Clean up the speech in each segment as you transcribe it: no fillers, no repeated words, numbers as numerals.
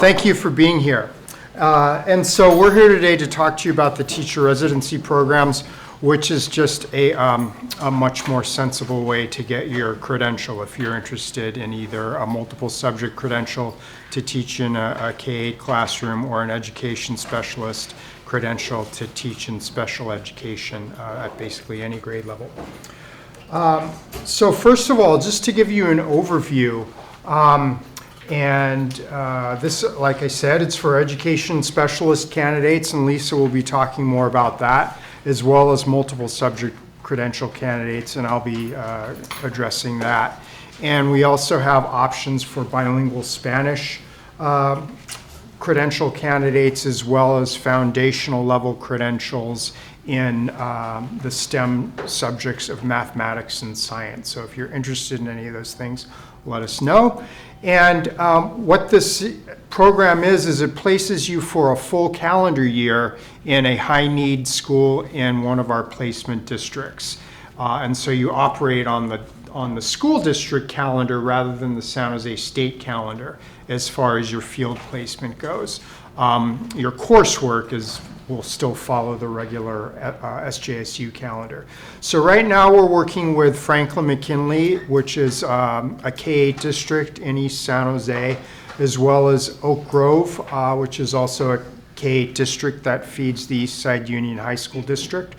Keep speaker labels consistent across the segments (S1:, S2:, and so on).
S1: Thank you for being here. And so we're here today to talk to you about the teacher residency programs, which is just a much more sensible way to get your credential if you're interested in either a multiple subject credential to teach in a K-8 classroom or an education specialist credential to teach in special education at basically any grade level. So first of all, just to give you an overview, this, like I said, it's for education specialist candidates, and Lisa will be talking more about that, as well as multiple subject credential candidates, and I'll be addressing that. And we also have options for bilingual Spanish credential candidates, as well as foundational level credentials in the STEM subjects of mathematics and science. So if you're interested in any of those things, let us know. And what this program is it places you for a full calendar year in a high-need school in one of our placement districts. And so you operate on the school district calendar rather than the San Jose State calendar as far as your field placement goes. Your coursework will still follow the regular SJSU calendar. So right now we're working with Franklin McKinley, which is a K-8 district in East San Jose, as well as Oak Grove, which is also a K-8 district that feeds the East Side Union High School district.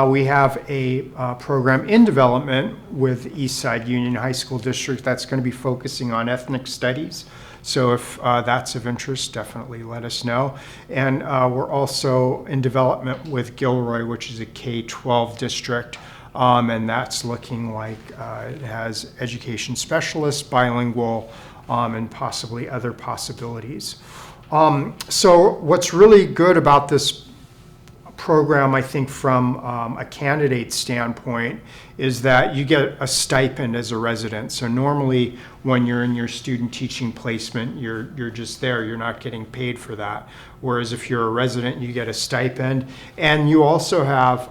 S1: We have a program in development with East Side Union High School district that's going to be focusing on ethnic studies. So if that's of interest, definitely let us know. And we're also in development with Gilroy, which is a K-12 district, and that's looking like it has education specialists, bilingual, and possibly other possibilities. So what's really good about this program, I think, from a candidate standpoint, is that you get a stipend as a resident. So normally when you're in your student teaching placement, you're just there, you're not getting paid for that. Whereas if you're a resident, you get a stipend, and you also have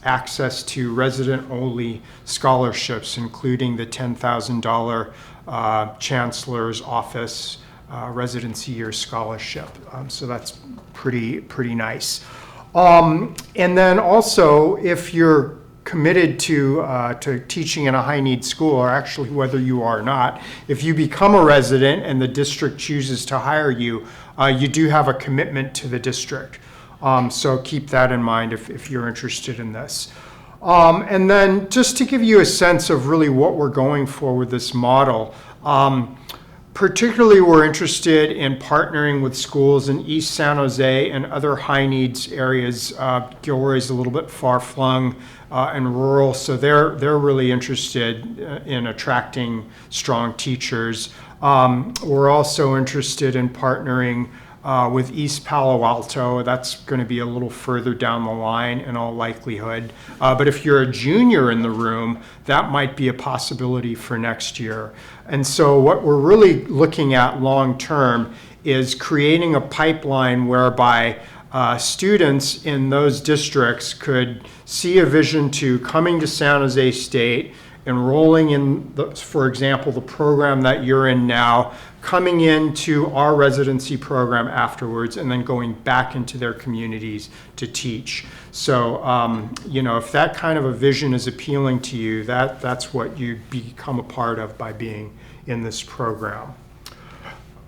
S1: access to resident-only scholarships, including the $10,000 Chancellor's Office Residency Year Scholarship. So that's pretty nice. And then also, if you're committed to teaching in a high-need school, or actually whether you are or not, if you become a resident and the district chooses to hire you, you do have a commitment to the district. So keep that in mind if you're interested in this. And then just to give you a sense of really what we're going for with this model, particularly, we're interested in partnering with schools in East San Jose and other high needs areas. Gilroy is a little bit far flung and rural, so they're really interested in attracting strong teachers. We're also interested in partnering with East Palo Alto. That's going to be a little further down the line in all likelihood. But if you're a junior in the room, that might be a possibility for next year. And so what we're really looking at long term is creating a pipeline whereby students in those districts could see a vision to coming to San Jose State, enrolling in, for example, the program that you're in now, coming into our residency program afterwards, and then going back into their communities to teach. So, if that kind of a vision is appealing to you, that's what you become a part of by being in this program.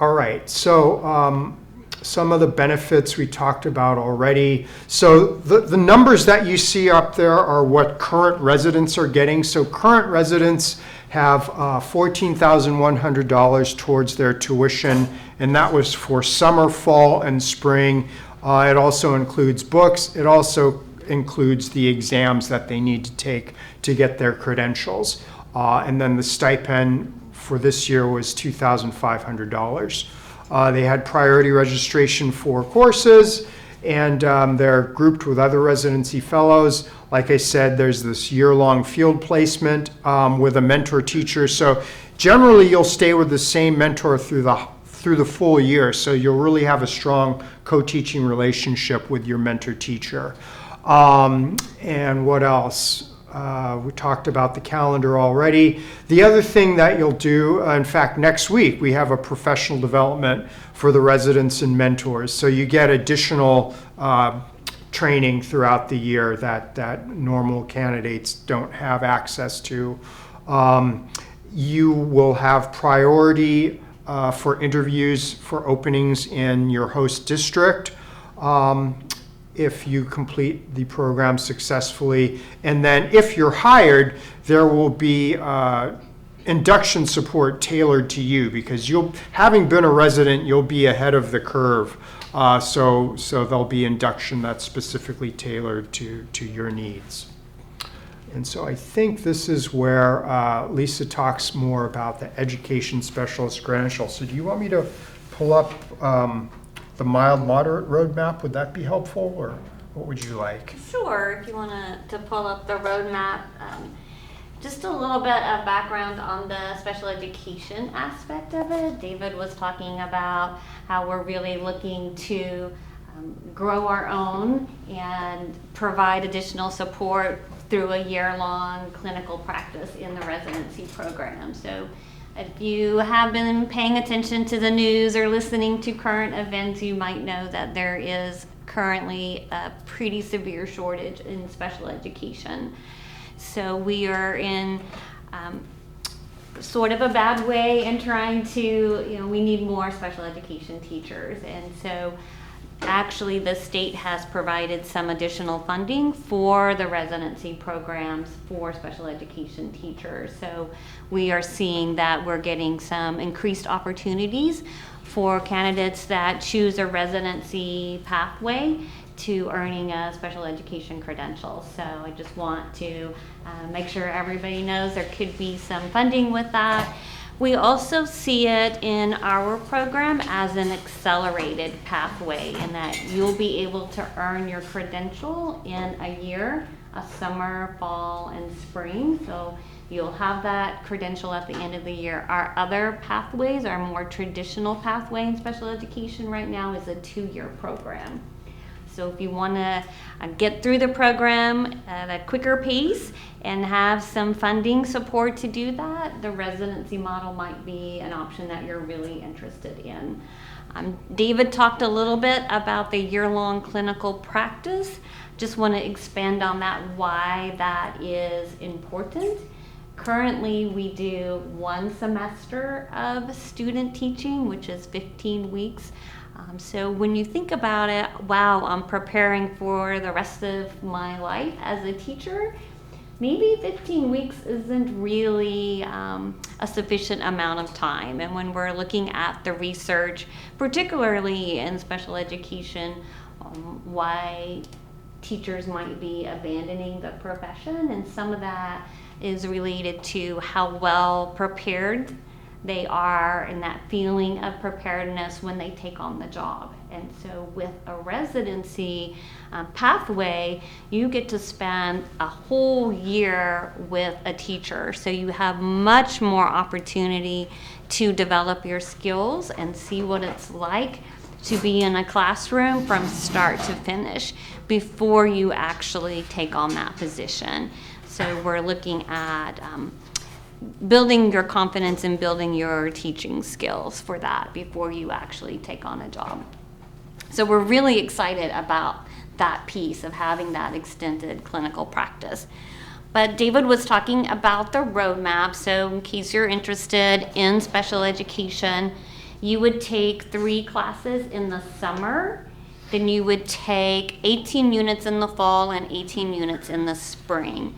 S1: All right, so some of the benefits we talked about already. So the numbers that you see up there are what current residents are getting. So current residents have $14,100 towards their tuition, and that was for summer, fall, and spring. It also includes books. It also includes the exams that they need to take to get their credentials. And then the stipend for this year was $2,500. They had priority registration for courses, and they're grouped with other residency fellows. Like I said, there's this year-long field placement with a mentor teacher. So generally, you'll stay with the same mentor through the full year. So you'll really have a strong co-teaching relationship with your mentor teacher. And what else? We talked about the calendar already. The other thing that you'll do, in fact, next week, we have a professional development for the residents and mentors. So you get additional training throughout the year that normal candidates don't have access to. You will have priority for interviews for openings in your host district if you complete the program successfully. And then if you're hired, there will be induction support tailored to you, because having been a resident, you'll be ahead of the curve. So there'll be induction that's specifically tailored to your needs. And so I think this is where Lisa talks more about the education specialist credential. So do you want me to pull up the mild moderate roadmap? Would that be helpful, or what would you like?
S2: Sure, if you want to pull up the roadmap. Just a little bit of background on the special education aspect of it. David was talking about how we're really looking to grow our own and provide additional support through a year-long clinical practice in the residency program. So if you have been paying attention to the news or listening to current events, you might know that there is currently a pretty severe shortage in special education. So we are in sort of a bad way in trying to, we need more special education teachers. And so actually the state has provided some additional funding for the residency programs for special education teachers. So we are seeing that we're getting some increased opportunities for candidates that choose a residency pathway to earning a special education credential. So I just want to make sure everybody knows there could be some funding with that. We also see it in our program as an accelerated pathway, in that you'll be able to earn your credential in a year, a summer, fall, and spring. So you'll have that credential at the end of the year. Our other pathways, our more traditional pathway in special education right now, is a 2-year program. So if you want to get through the program at a quicker pace and have some funding support to do that, the residency model might be an option that you're really interested in. David talked a little bit about the year-long clinical practice. Just want to expand on that, why that is important. Currently, we do 1 semester of student teaching, which is 15 weeks. So when you think about it, wow, I'm preparing for the rest of my life as a teacher, maybe 15 weeks isn't really a sufficient amount of time. And when we're looking at the research, particularly in special education, why teachers might be abandoning the profession, and some of that is related to how well prepared they are and that feeling of preparedness when they take on the job. And so with a residency pathway, you get to spend a whole year with a teacher. So you have much more opportunity to develop your skills and see what it's like to be in a classroom from start to finish before you actually take on that position. So we're looking at building your confidence and building your teaching skills for that before you actually take on a job. So we're really excited about that piece of having that extended clinical practice. But David was talking about the roadmap. So in case you're interested in special education, you would take 3 classes in the summer. Then you would take 18 units in the fall and 18 units in the spring.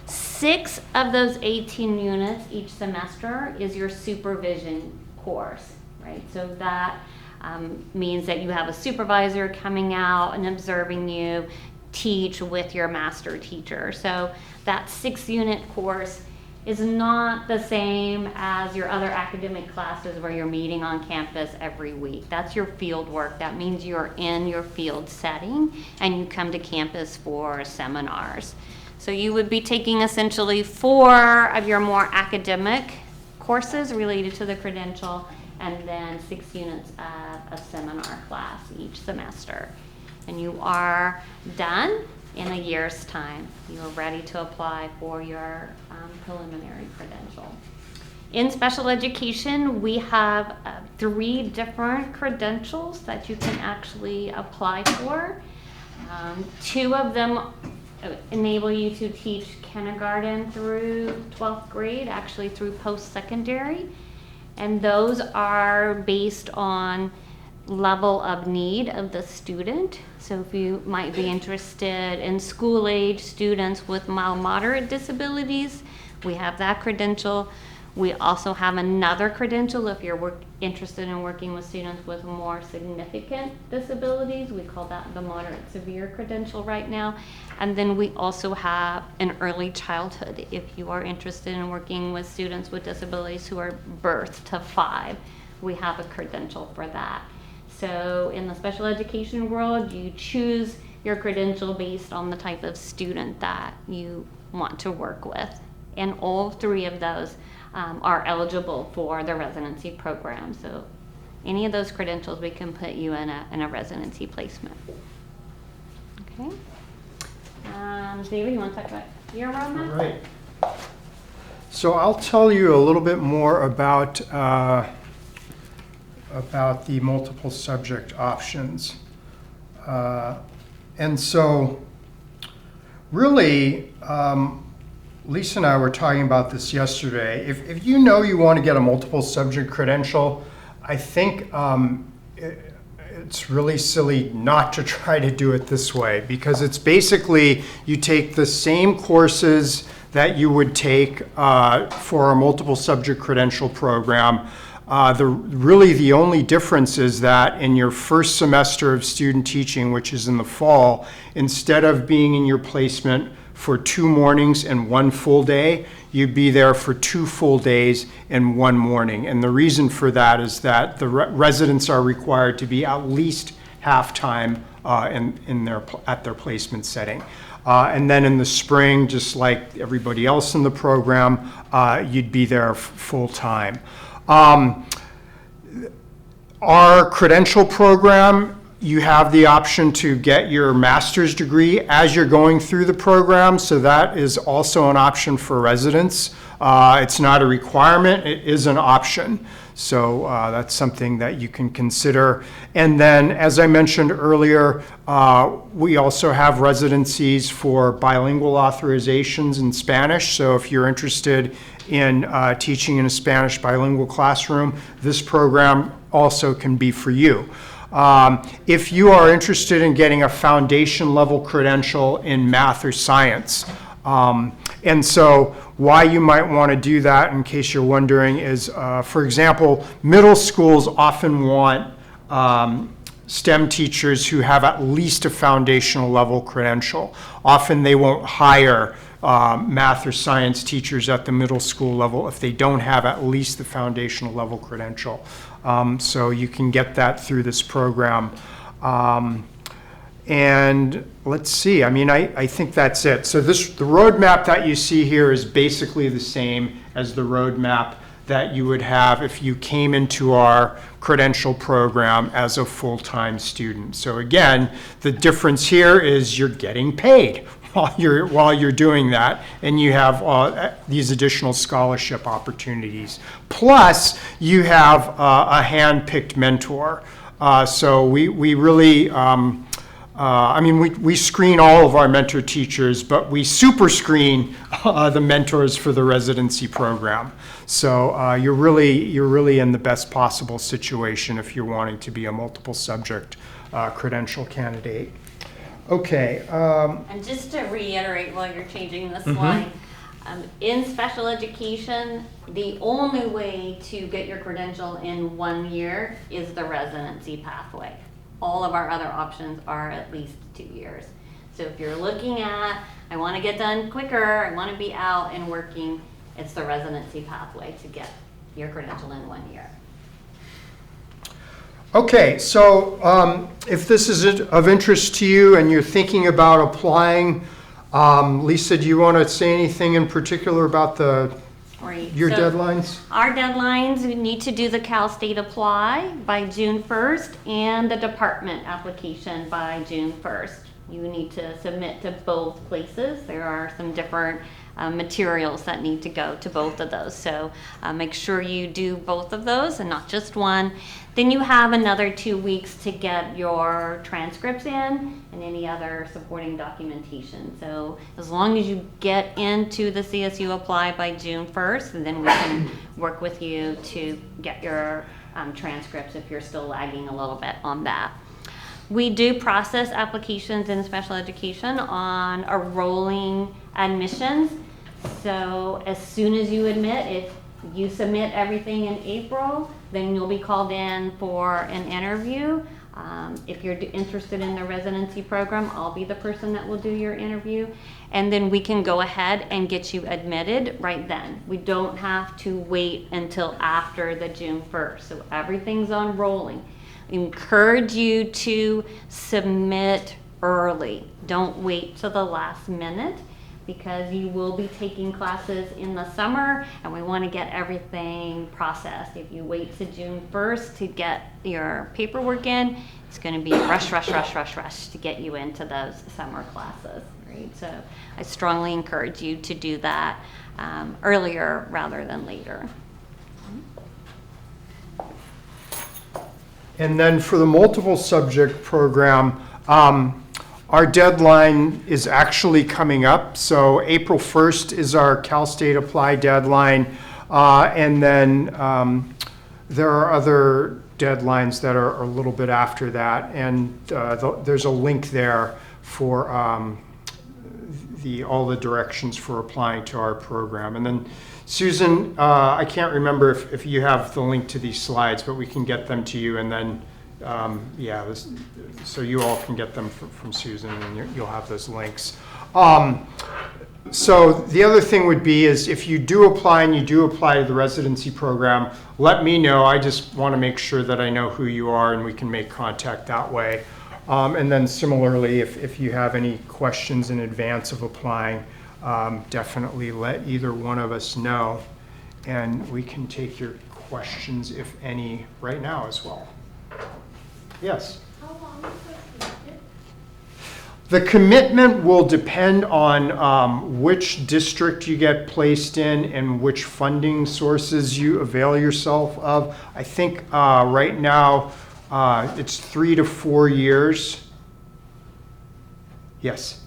S2: 6 of those 18 units each semester is your supervision course, right? So that means that you have a supervisor coming out and observing you teach with your master teacher. So that 6-unit course is not the same as your other academic classes where you're meeting on campus every week. That's your field work. That means you're in your field setting and you come to campus for seminars. So you would be taking essentially 4 of your more academic courses related to the credential, and then 6 units of a seminar class each semester. And you are done in a year's time. You're ready to apply for your preliminary credential. In special education, we have 3 different credentials that you can actually apply for. 2 of them enable you to teach kindergarten through 12th grade, actually through post-secondary. And those are based on level of need of the student. So if you might be interested in school-age students with mild moderate disabilities, we have that credential. We also have another credential if you're interested in working with students with more significant disabilities. We call that the moderate severe credential right now. And then we also have an early childhood if you are interested in working with students with disabilities who are birth to 5. We have a credential for that. So in the special education world, you choose your credential based on the type of student that you want to work with. And all 3 of those are eligible for the residency program. So any of those credentials, we can put you in a residency placement. Okay. David, you want to talk about your roadmap?
S1: All right. So I'll tell you a little bit more about the multiple subject options. And so really, Lisa and I were talking about this yesterday. If you know you want to get a multiple subject credential, I think it's really silly not to try to do it this way, because it's basically you take the same courses that you would take for a multiple subject credential program. Really the only difference is that in your first semester of student teaching, which is in the fall, instead of being in your placement for 2 mornings and 1 full day, you'd be there for 2 full days and 1 morning. And the reason for that is that the residents are required to be at least half-time at their placement setting. And then in the spring, just like everybody else in the program, you'd be there full-time. Our credential program, you have the option to get your master's degree as you're going through the program, so that is also an option for residents. It's not a requirement, it is an option. So that's something that you can consider. And then, as I mentioned earlier, we also have residencies for bilingual authorizations in Spanish. So if you're interested in teaching in a Spanish bilingual classroom, this program also can be for you. If you are interested in getting a foundation level credential in math or science, and so why you might want to do that, in case you're wondering, is, for example, middle schools often want STEM teachers who have at least a foundational level credential. Often they won't hire math or science teachers at the middle school level if they don't have at least the foundational level credential. So you can get that through this program. And let's see, I mean, I think that's it. So the roadmap that you see here is basically the same as the roadmap that you would have if you came into our credential program as a full-time student. So again, the difference here is you're getting paid while you're doing that, and you have these additional scholarship opportunities. Plus, you have a hand-picked mentor. So we really, I mean, we screen all of our mentor teachers, but we super screen the mentors for the residency program. So you're really in the best possible situation if you're wanting to be a multiple subject credential candidate. Okay.
S2: And just to reiterate while you're changing the slide, in special education, the only way to get your credential in 1 year is the residency pathway. All of our other options are at least 2 years. So if you're looking at, I want to get done quicker, I want to be out and working, it's the residency pathway to get your credential in 1 year.
S1: Okay, so if this is of interest to you and you're thinking about applying, Lisa, do you want to say anything in particular about your deadlines?
S2: Our deadlines, we need to do the Cal State Apply by June 1st and the department application by June 1st. You need to submit to both places. There are some different materials that need to go to both of those. So make sure you do both of those and not just one. Then you have another 2 weeks to get your transcripts in and any other supporting documentation. So as long as you get into the CSU Apply by June 1st, and then we can work with you to get your transcripts if you're still lagging a little bit on that. We do process applications in special education on a rolling admissions. So as soon as you admit, if you submit everything in April, then you'll be called in for an interview. If you're interested in the residency program, I'll be the person that will do your interview. And then we can go ahead and get you admitted right then. We don't have to wait until after the June 1st. So everything's on rolling. We encourage you to submit early. Don't wait till the last minute, because you will be taking classes in the summer and we want to get everything processed. If you wait to June 1st to get your paperwork in, it's going to be rush to get you into those summer classes, right? So I strongly encourage you to do that earlier rather than later.
S1: And then for the multiple subject program, our deadline is actually coming up. So April 1st is our Cal State Apply deadline. And then there are other deadlines that are a little bit after that. And there's a link there for all the directions for applying to our program. And then Susan, I can't remember if you have the link to these slides, but we can get them to you, and then so you all can get them from Susan, and you'll have those links. So the other thing would be is if you do apply and you do apply to the residency program, let me know. I just want to make sure that I know who you are and we can make contact that way. And then similarly, if you have any questions in advance of applying, definitely let either one of us know, and we can take your questions, if any, right now as well. Yes?
S3: How long is the commitment?
S1: The commitment will depend on which district you get placed in and which funding sources you avail yourself of. I think right now it's 3 to 4 years. Yes?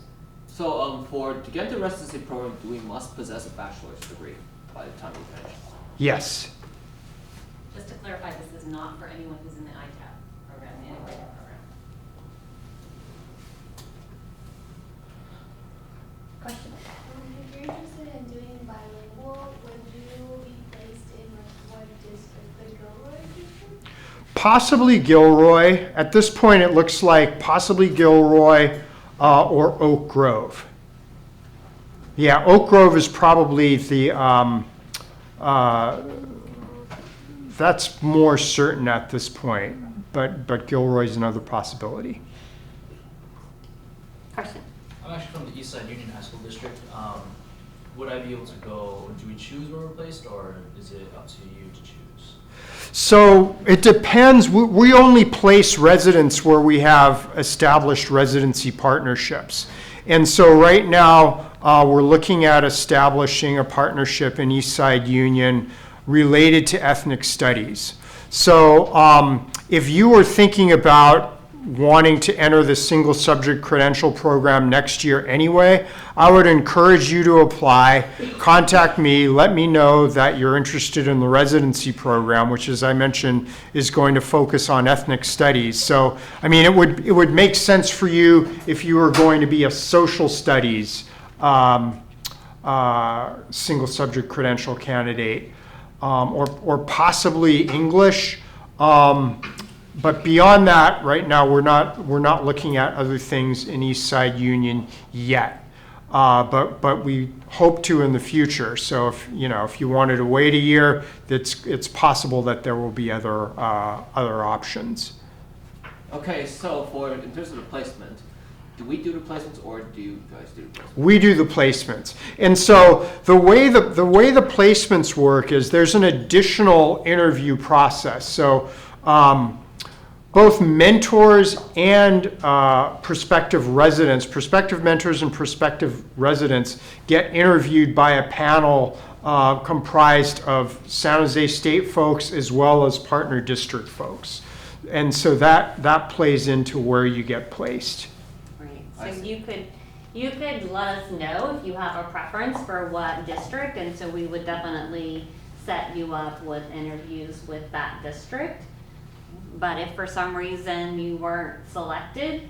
S4: So to get into the residency program, we must possess a bachelor's degree by the time we finish.
S1: Yes.
S5: Just to clarify, this is not for anyone who's in the ITAP program, the integrated program.
S2: Question?
S3: If you're interested in doing bilingual, would you be placed in what district, the Gilroy district?
S1: Possibly Gilroy. At this point, it looks like possibly Gilroy or Oak Grove. Yeah, Oak Grove is probably the, that's more certain at this point, but Gilroy's another possibility.
S2: Question?
S6: I'm actually from the East Side Union High School District. Would I be able to go, do we choose where we're placed, or is it up to you to choose?
S1: So it depends. We only place residents where we have established residency partnerships. And so right now, we're looking at establishing a partnership in East Side Union related to ethnic studies. So if you were thinking about wanting to enter the single subject credential program next year anyway, I would encourage you to apply. Contact me, let me know that you're interested in the residency program, which, as I mentioned, is going to focus on ethnic studies. So, I mean, it would make sense for you if you were going to be a social studies single subject credential candidate, or possibly English. But beyond that, right now, we're not looking at other things in East Side Union yet. But we hope to in the future. So if you wanted to wait a year, it's possible that there will be other options.
S4: Okay, so in terms of the placement, do we do the placements or do you guys do the placements?
S1: We do the placements. And so the way the placements work is there's an additional interview process. So both mentors and prospective residents, prospective mentors and prospective residents get interviewed by a panel comprised of San Jose State folks as well as partner district folks. And so that plays into where you get placed.
S2: Right,
S4: I
S2: so
S4: see.
S2: you could let us know if you have a preference for what district, and so we would definitely set you up with interviews with that district. But if for some reason you weren't selected,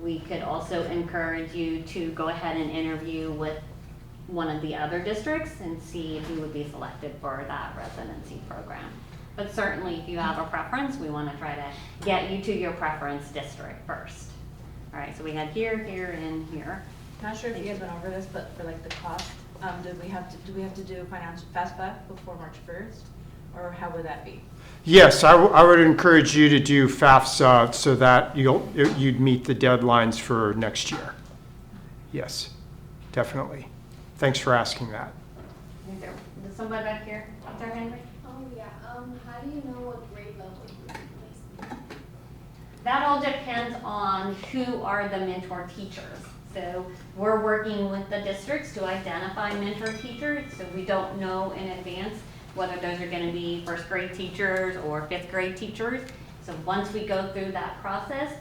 S2: we could also encourage you to go ahead and interview with one of the other districts and see if you would be selected for that residency program. But certainly if you have a preference, we want to try to get you to your preference district first. All right, so we had here, here, and here.
S7: Not sure if you guys went over this, but for like the cost, do we have to do financial FAFSA before March 1st, or how would that be?
S1: Yes, I would encourage you to do FAFSA so that you'd meet the deadlines for next year. Yes, definitely. Thanks for asking that.
S2: Is somebody back here up there, Henry?
S3: Oh, yeah. How do you know what grade level you would be placed in?
S2: That all depends on who are the mentor teachers. So we're working with the districts to identify mentor teachers, so we don't know in advance whether those are going to be first grade teachers or fifth grade teachers. So once we go through that process,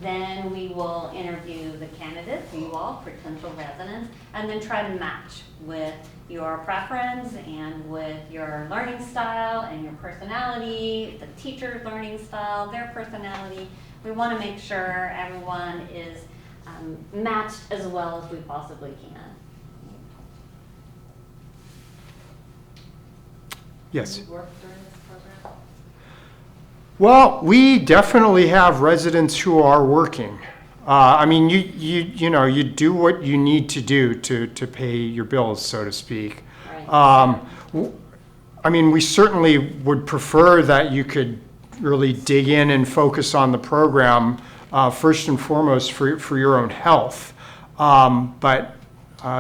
S2: then we will interview the candidates, you all, potential residents, and then try to match with your preference and with your learning style and your personality, the teacher's learning style, their personality. We want to make sure everyone is matched as well as we possibly can.
S1: Yes.
S5: Do you work during this program?
S1: Well, we definitely have residents who are working. I mean, you do what you need to do to pay your bills, so to speak.
S2: Right.
S1: I mean, we certainly would prefer that you could really dig in and focus on the program first and foremost for your own health. But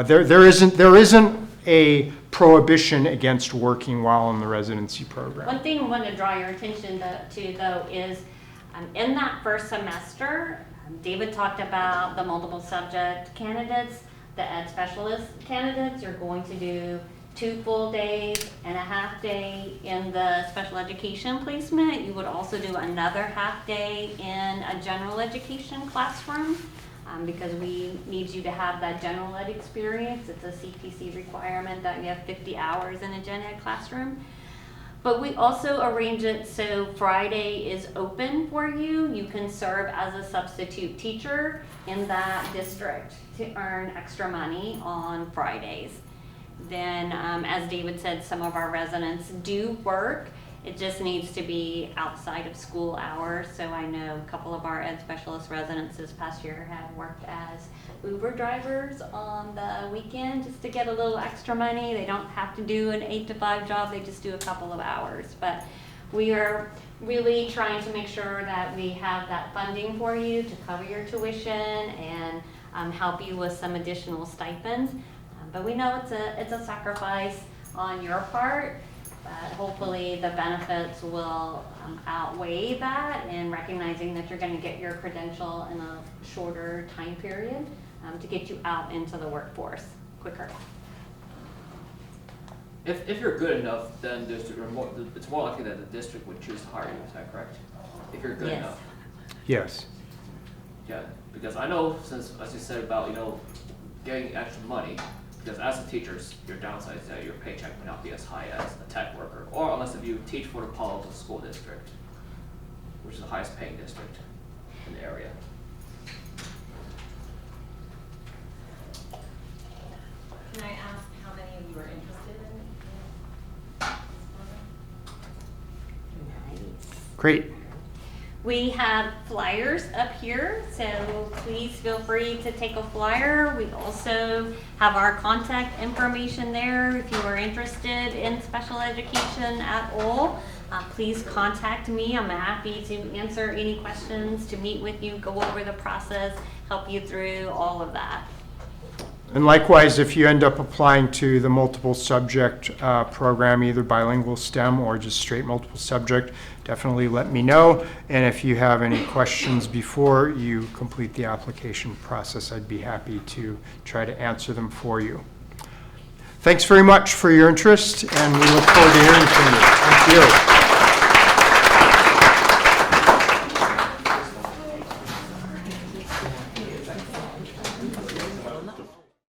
S1: there isn't a prohibition against working while in the residency program.
S2: One thing I want to draw your attention to though is in that first semester, David talked about the multiple subject candidates, the ed specialist candidates. You're going to do 2 full days and a half day in the special education placement. You would also do another half day in a general education classroom. Because we need you to have that general ed experience. It's a CPC requirement that you have 50 hours in a gen ed classroom. But we also arrange it so Friday is open for you. You can serve as a substitute teacher in that district to earn extra money on Fridays. Then, as David said, some of our residents do work. It just needs to be outside of school hours. So I know a couple of our ed specialist residents this past year have worked as Uber drivers on the weekend just to get a little extra money. They don't have to do an 8 to 5 job. They just do a couple of hours. But we are really trying to make sure that we have that funding for you to cover your tuition and help you with some additional stipends. But we know it's a sacrifice on your part. But hopefully the benefits will outweigh that, and recognizing that you're going to get your credential in a shorter time period to get you out into the workforce quicker.
S4: If you're good enough, then it's more likely that the district would choose to hire you. Is that correct? If you're good
S2: Yes.
S4: enough.
S1: Yes.
S4: Yeah, because I know, since as you said about getting extra money. Because as a teacher, your downside is that your paycheck may not be as high as a tech worker, or unless if you teach for the Palo Alto School District, which is the highest paying district in the area.
S5: Can I ask how many of you are interested in this program?
S1: Great.
S2: We have flyers up here, so please feel free to take a flyer. We also have our contact information there. If you are interested in special education at all, please contact me. I'm happy to answer any questions, to meet with you, go over the process, help you through all of that.
S1: And likewise, if you end up applying to the multiple subject program, either bilingual STEM or just straight multiple subject, definitely let me know. And if you have any questions before you complete the application process, I'd be happy to try to answer them for you. Thanks very much for your interest, and we look forward to hearing from you. Thank you.